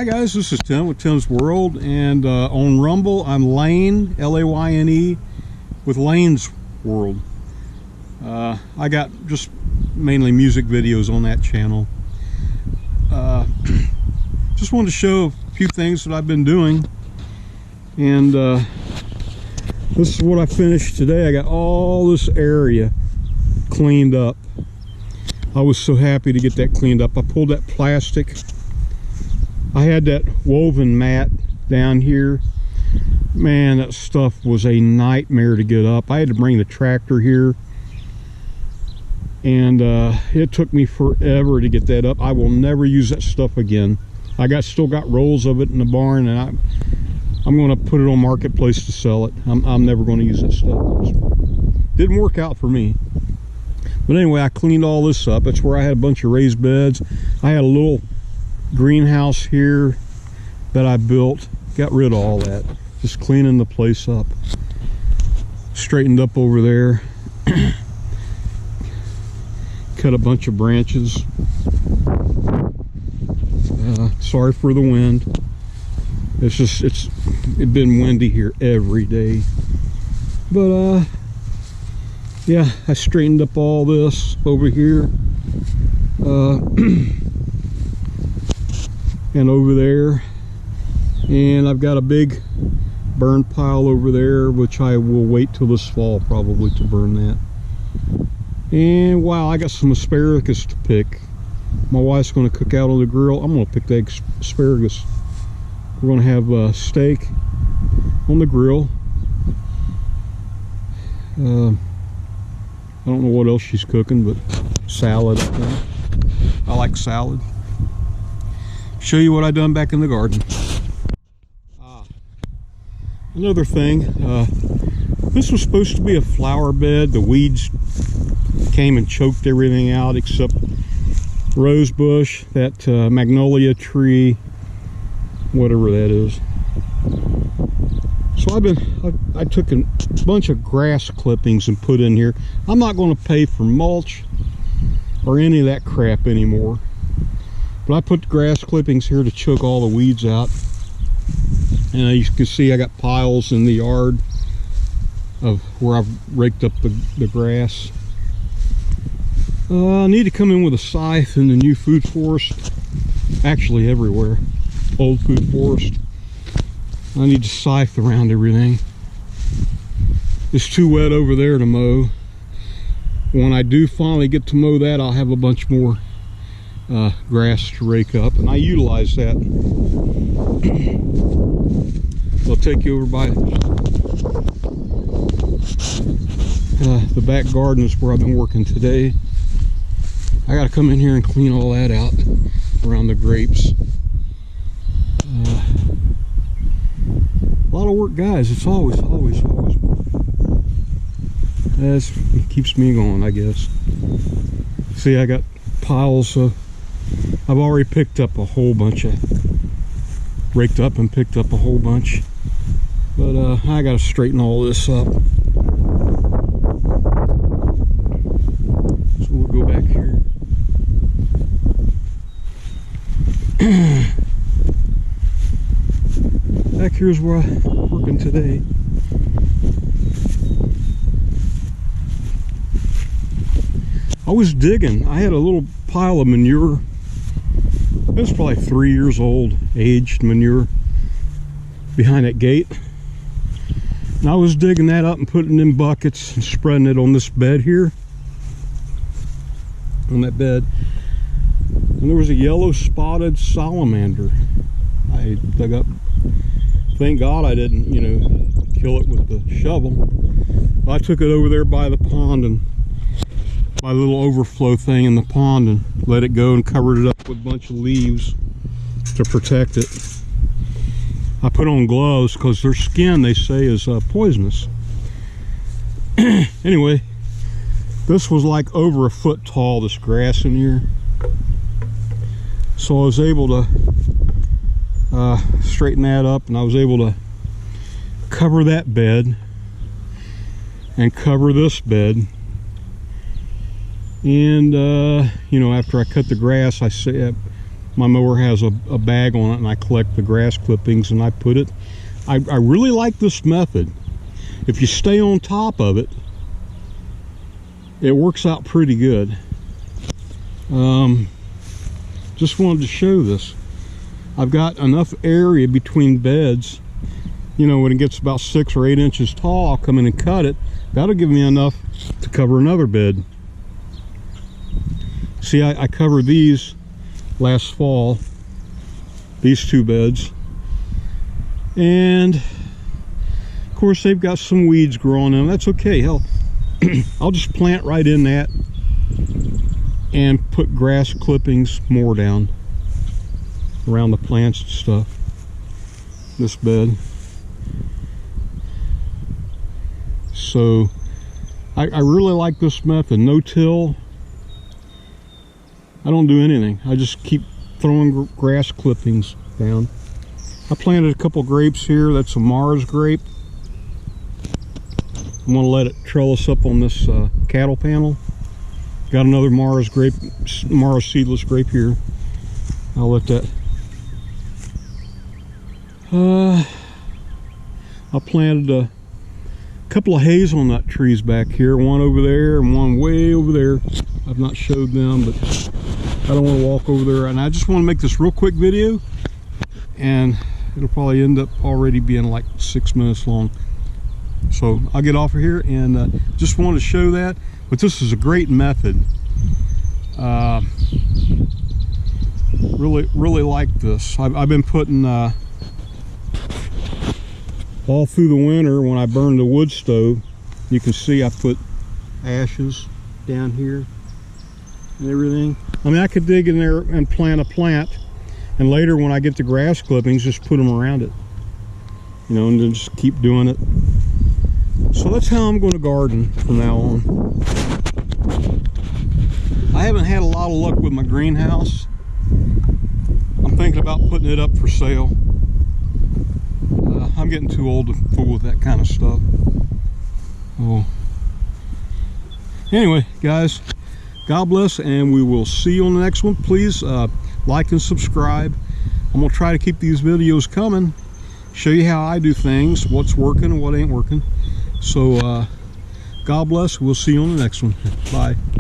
Hi guys, this is Tim with Tim's World, and on Rumble I'm Layne, L-A-Y-N-E, with Layne's World. I got just mainly music videos on that channel. Just wanted to show a few things that I've been doing, and this is what I finished today. I got all this area cleaned up. I was so happy to get that cleaned up. I pulled that plastic. I had that woven mat down here. Man, that stuff was a nightmare to get up. I had to bring the tractor here, and it took me forever to get that up. I will never use that stuff again. I still got rolls of it in the barn, and I'm going to put it on Marketplace to sell it. I'm never going to use that stuff. Didn't work out for me. But anyway, I cleaned all this up. That's where I had a bunch of raised beds. I had a little greenhouse here that I built. Got rid of all that. Just cleaning the place up. Straightened up over there. Cut a bunch of branches. Sorry for the wind. It's been windy here every day. But yeah, I straightened up all this over here. And over there, and I've got a big burn pile over there, which I will wait till this fall probably to burn that. And wow, I got some asparagus to pick. My wife's going to cook out on the grill. I'm going to pick the asparagus. We're going to have steak on the grill. I don't know what else she's cooking, but salad, I think. I like salad. Show you what I done back in the garden. Another thing, this was supposed to be a flower bed. The weeds came and choked everything out except rose bush, that magnolia tree, whatever that is. So I took a bunch of grass clippings and put in here. I'm not going to pay for mulch or any of that crap anymore. But I put the grass clippings here to choke all the weeds out. And as you can see, I got piles in the yard of where I've raked up the grass. I need to come in with a scythe in the new food forest. Actually everywhere. Old food forest. I need to scythe around everything. It's too wet over there to mow. When I do finally get to mow that, I'll have a bunch more grass to rake up, and I utilize that. I'll take you over by the back garden is where I've been working today. I got to come in here and clean all that out around the grapes. A lot of work, guys. It's always work. It keeps me going, I guess. See, I got piles of, I've already picked up a whole bunch of, raked up and picked up a whole bunch, but I got to straighten all this up. So we'll go back here. Back here's where I'm working today. I was digging. I had a little pile of manure. It was probably 3 years old, aged manure behind that gate. And I was digging that up and putting it in buckets and spreading it on this bed here. On that bed. And there was a yellow spotted salamander. I dug up. Thank God I didn't, kill it with the shovel. I took it over there by the pond and my little overflow thing in the pond and let it go and covered it up with a bunch of leaves to protect it. I put on gloves because their skin, they say, is poisonous. Anyway, this was like over a foot tall, this grass in here. So I was able to straighten that up, and I was able to cover that bed and cover this bed. And after I cut the grass, I my mower has a bag on it, and I collect the grass clippings and I put it. I really like this method. If you stay on top of it, it works out pretty good. Just wanted to show this. I've got enough area between beds. You know, when it gets about 6 or 8 inches tall, I'll come in and cut it. That'll give me enough to cover another bed. See, I covered these last fall, these 2 beds, and of course they've got some weeds growing in them. That's okay. Hell, I'll just plant right in that and put grass clippings more down around the plants and stuff. This bed. So I really like this method. No till. I don't do anything. I just keep throwing grass clippings down. I planted a couple grapes here. That's a Mars grape. I'm going to let it trellis up on this cattle panel. Got another Mars grape, Mars seedless grape here. I'll let that. I planted a couple of hazelnut trees back here. One over there and one way over there. I've not showed them, but I don't want to walk over there. And I just want to make this real quick video, and it'll probably end up already being like 6 minutes long. So I'll get off of here, and just wanted to show that. But this is a great method. Really like this. I've been putting all through the winter when I burned the wood stove. You can see I put ashes down here and everything. I mean, I could dig in there and plant a plant, and later when I get the grass clippings, just put them around it, you know, and then just keep doing it. So that's how I'm going to garden from now on. I haven't had a lot of luck with my greenhouse. I'm thinking about putting it up for sale. I'm getting too old to fool with that kind of stuff. Oh. Anyway, guys, God bless, and we will see you on the next one. Please like and subscribe. I'm going to try to keep these videos coming, show you how I do things, what's working and what ain't working. So God bless. We'll see you on the next one. Bye.